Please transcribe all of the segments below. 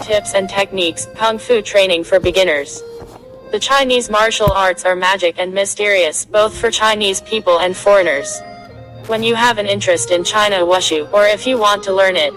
tips and techniques, Kung Fu training for beginners. The Chinese martial arts are magic and mysterious, both for Chinese people and foreigners. When you have an interest in China Wushu, or if you want to learn it,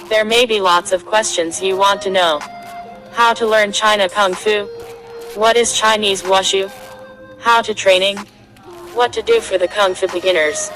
there may be lots of questions you want to know. How to learn China Kung Fu? What is Chinese Wushu? How to training? What to do for the Kung Fu beginners?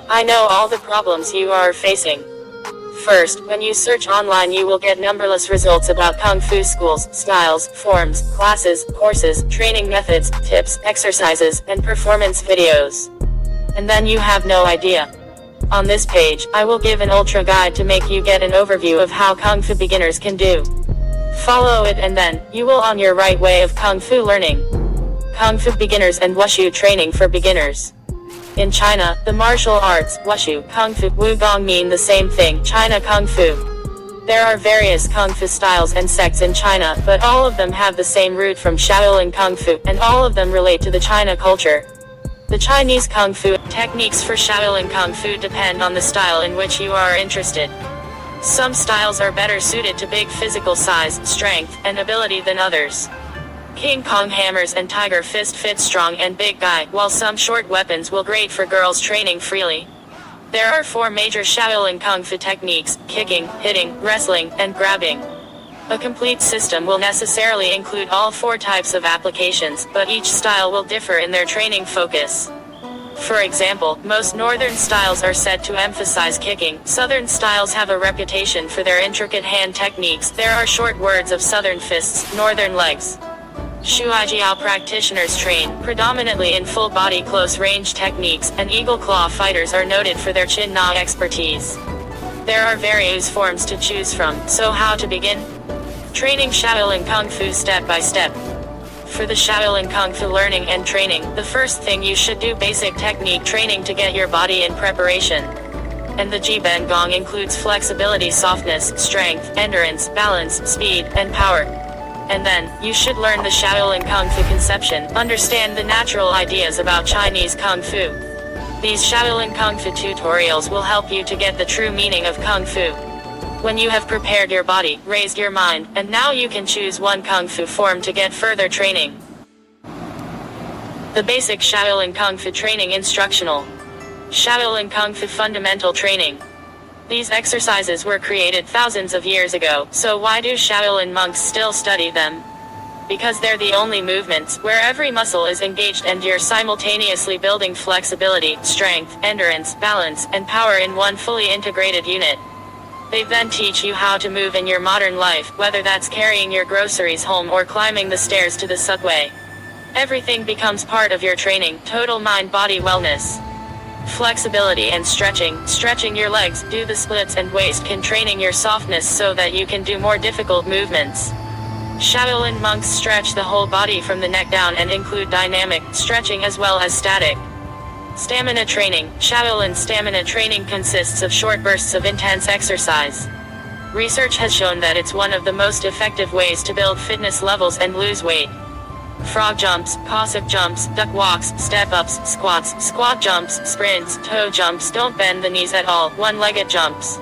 I know all the problems you are facing. First, when you search online you will get numberless results about Kung Fu schools, styles, forms, classes, courses, training methods, tips, exercises, and performance videos. And then you have no idea. On this page, I will give an ultra guide to make you get an overview of how Kung Fu beginners can do. Follow it and then, you will on your right way of Kung Fu learning. Kung Fu beginners and Wushu training for beginners. In China, the martial arts, Wushu, Kung Fu, Wugong mean the same thing, China Kung Fu. There are various Kung Fu styles and sects in China, but all of them have the same root from Shaolin Kung Fu, and all of them relate to the China culture. The Chinese Kung Fu techniques for Shaolin Kung Fu depend on the style in which you are interested. Some styles are better suited to big physical size, strength, and ability than others. King Kong hammers and tiger fist fit strong and big guy, while some short weapons will great for girls training freely. There are 4 major Shaolin Kung Fu techniques: kicking, hitting, wrestling, and grabbing. A complete system will necessarily include all 4 types of applications, but each style will differ in their training focus. For example, most northern styles are said to emphasize kicking. Southern styles have a reputation for their intricate hand techniques. There are short words of southern fists, northern legs. Shuai-jiao practitioners train predominantly in full-body close-range techniques, and eagle claw fighters are noted for their chin-na expertise. There are various forms to choose from, so how to begin? Training Shaolin Kung Fu step by step. For the Shaolin Kung Fu learning and training, the first thing you should do basic technique training to get your body in preparation. And the Jiben Gong includes flexibility, softness, strength, endurance, balance, speed, and power. And then, you should learn the Shaolin Kung Fu conception, understand the natural ideas about Chinese Kung Fu. These Shaolin Kung Fu tutorials will help you to get the true meaning of Kung Fu. When you have prepared your body, raised your mind, and now you can choose one Kung Fu form to get further training. The basic Shaolin Kung Fu training instructional. Shaolin Kung Fu fundamental training. These exercises were created thousands of years ago, so why do Shaolin monks still study them? Because they're the only movements where every muscle is engaged and you're simultaneously building flexibility, strength, endurance, balance, and power in one fully integrated unit. They then teach you how to move in your modern life, whether that's carrying your groceries home or climbing the stairs to the subway. Everything becomes part of your training, total mind-body wellness. Flexibility and stretching your legs, do the splits and waist can training your softness so that you can do more difficult movements. Shaolin monks stretch the whole body from the neck down and include dynamic stretching as well as static. Stamina training. Shaolin stamina training consists of short bursts of intense exercise. Research has shown that it's one of the most effective ways to build fitness levels and lose weight. Frog jumps, Cossack jumps, duck walks, step-ups, squats, squat jumps, sprints, toe jumps, don't bend the knees at all, one-legged jumps.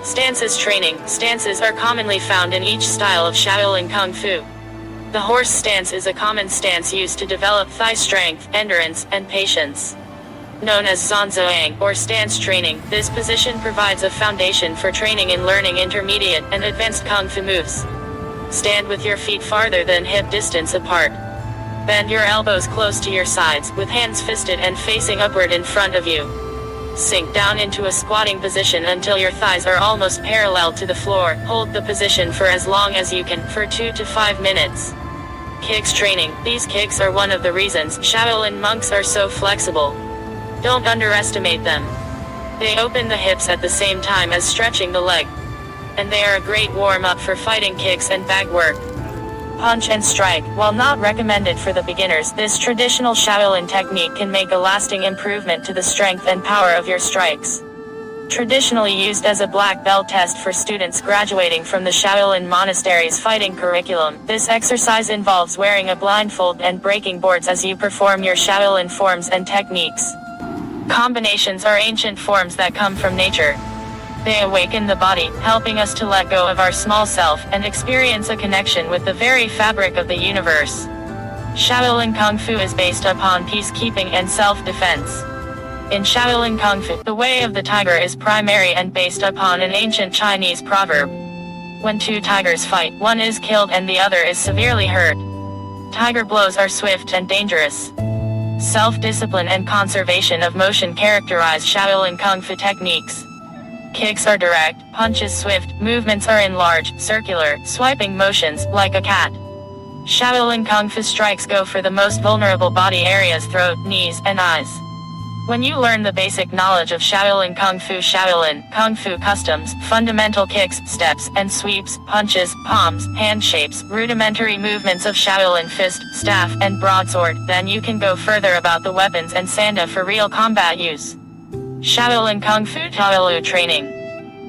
Stances training. Stances are commonly found in each style of Shaolin Kung Fu. The horse stance is a common stance used to develop thigh strength, endurance, and patience. Known as Zanzoang, or stance training, this position provides a foundation for training in learning intermediate and advanced Kung Fu moves. Stand with your feet farther than hip distance apart. Bend your elbows close to your sides, with hands fisted and facing upward in front of you. Sink down into a squatting position until your thighs are almost parallel to the floor. Hold the position for as long as you can, for 2 to 5 minutes. Kicks training. These kicks are one of the reasons Shaolin monks are so flexible. Don't underestimate them. They open the hips at the same time as stretching the leg. And they are a great warm-up for fighting kicks and bag work. Punch and strike. While not recommended for the beginners, this traditional Shaolin technique can make a lasting improvement to the strength and power of your strikes. Traditionally used as a black belt test for students graduating from the Shaolin monastery's fighting curriculum, this exercise involves wearing a blindfold and breaking boards as you perform your Shaolin forms and techniques. Combinations are ancient forms that come from nature. They awaken the body, helping us to let go of our small self, and experience a connection with the very fabric of the universe. Shaolin Kung Fu is based upon peacekeeping and self-defense. In Shaolin Kung Fu, the way of the tiger is primary and based upon an ancient Chinese proverb. When two tigers fight, one is killed and the other is severely hurt. Tiger blows are swift and dangerous. Self-discipline and conservation of motion characterize Shaolin Kung Fu techniques. Kicks are direct, punches swift, movements are in large, circular, swiping motions, like a cat. Shaolin Kung Fu strikes go for the most vulnerable body areas: throat, knees, and eyes. When you learn the basic knowledge of Shaolin Kung Fu customs, fundamental kicks, steps, and sweeps, punches, palms, hand shapes, rudimentary movements of Shaolin fist, staff, and broadsword, then you can go further about the weapons and sanda for real combat use. Shaolin Kung Fu Taolu training.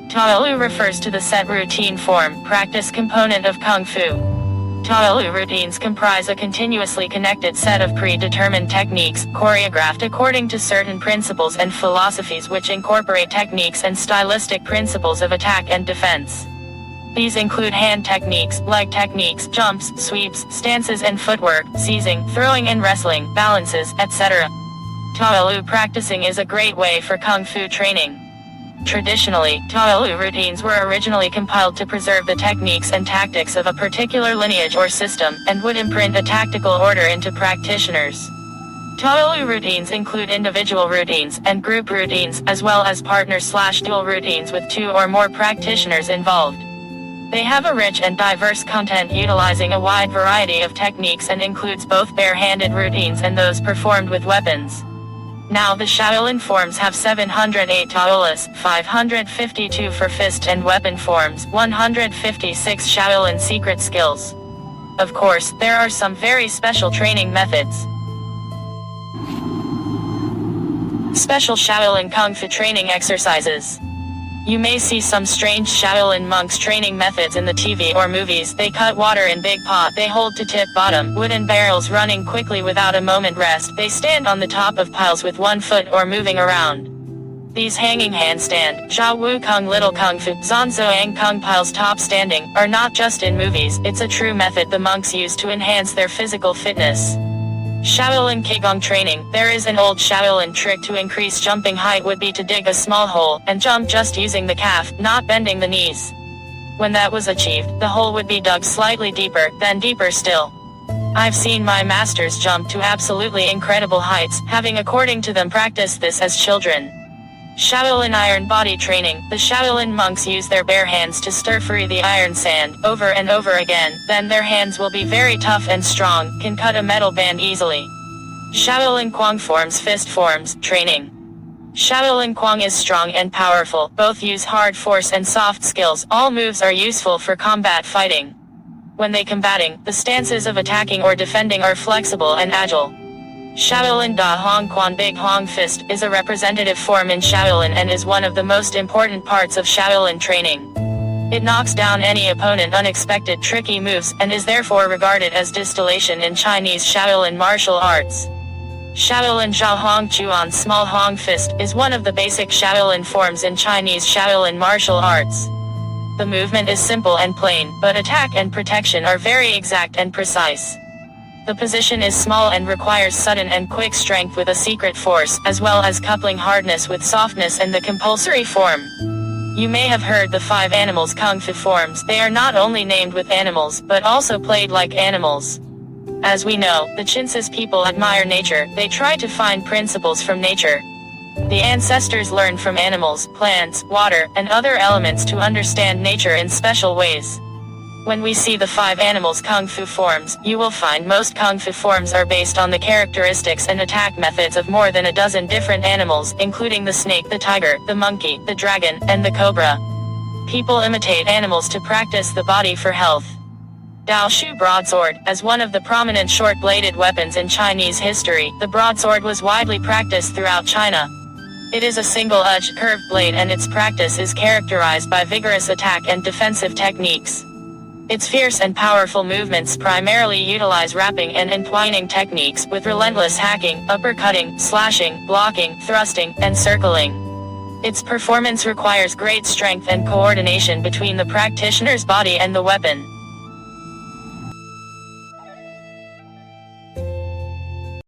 Taolu refers to the set routine form, practice component of Kung Fu. Taolu routines comprise a continuously connected set of predetermined techniques, choreographed according to certain principles and philosophies which incorporate techniques and stylistic principles of attack and defense. These include hand techniques, leg techniques, jumps, sweeps, stances and footwork, seizing, throwing and wrestling, balances, etc. Taolu practicing is a great way for Kung Fu training. Traditionally, Taolu routines were originally compiled to preserve the techniques and tactics of a particular lineage or system, and would imprint a tactical order into practitioners. Taolu routines include individual routines, and group routines, as well as partner/dual routines with 2 or more practitioners involved. They have a rich and diverse content utilizing a wide variety of techniques and includes both bare-handed routines and those performed with weapons. Now the Shaolin forms have 708 taolas, 552 for fist and weapon forms, 156 Shaolin secret skills. Of course, there are some very special training methods. Special Shaolin Kung Fu training exercises. You may see some strange Shaolin monks training methods in the TV or movies. They cut water in big pot they hold to tip bottom, wooden barrels running quickly without a moment rest. They stand on the top of piles with 1 foot or moving around. These hanging handstand, Jia Wu Kung Little Kung Fu, Zanzoang Kung piles top standing, are not just in movies, it's a true method the monks use to enhance their physical fitness. Shaolin Qigong training. There is an old Shaolin trick to increase jumping height would be to dig a small hole, and jump just using the calf, not bending the knees. When that was achieved, the hole would be dug slightly deeper, then deeper still. I've seen my masters jump to absolutely incredible heights, having according to them practiced this as children. Shaolin iron body training. The Shaolin monks use their bare hands to stir-fry the iron sand, over and over again, then their hands will be very tough and strong, can cut a metal band easily. Shaolin Kwang forms fist forms, training. Shaolin Kwang is strong and powerful, both use hard force and soft skills, all moves are useful for combat fighting. When they combating, the stances of attacking or defending are flexible and agile. Shaolin Da Hong Quan Big Hong Fist is a representative form in Shaolin and is one of the most important parts of Shaolin training. It knocks down any opponent unexpected tricky moves, and is therefore regarded as distillation in Chinese Shaolin martial arts. Shaolin Zhao Hong Chuan Small Hong Fist is one of the basic Shaolin forms in Chinese Shaolin martial arts. The movement is simple and plain, but attack and protection are very exact and precise. The position is small and requires sudden and quick strength with a secret force, as well as coupling hardness with softness and the compulsory form. You may have heard the 5 animals Kung Fu forms. They are not only named with animals, but also played like animals. As we know, the Chinese people admire nature, they try to find principles from nature. The ancestors learned from animals, plants, water, and other elements to understand nature in special ways. When we see the 5 animals Kung Fu forms, you will find most Kung Fu forms are based on the characteristics and attack methods of more than a dozen different animals, including the snake, the tiger, the monkey, the dragon, and the cobra. People imitate animals to practice the body for health. Dao Shu broadsword. As one of the prominent short-bladed weapons in Chinese history, the broadsword was widely practiced throughout China. It is a single-edged curved blade and its practice is characterized by vigorous attack and defensive techniques. Its fierce and powerful movements primarily utilize wrapping and entwining techniques, with relentless hacking, uppercutting, slashing, blocking, thrusting, and circling. Its performance requires great strength and coordination between the practitioner's body and the weapon.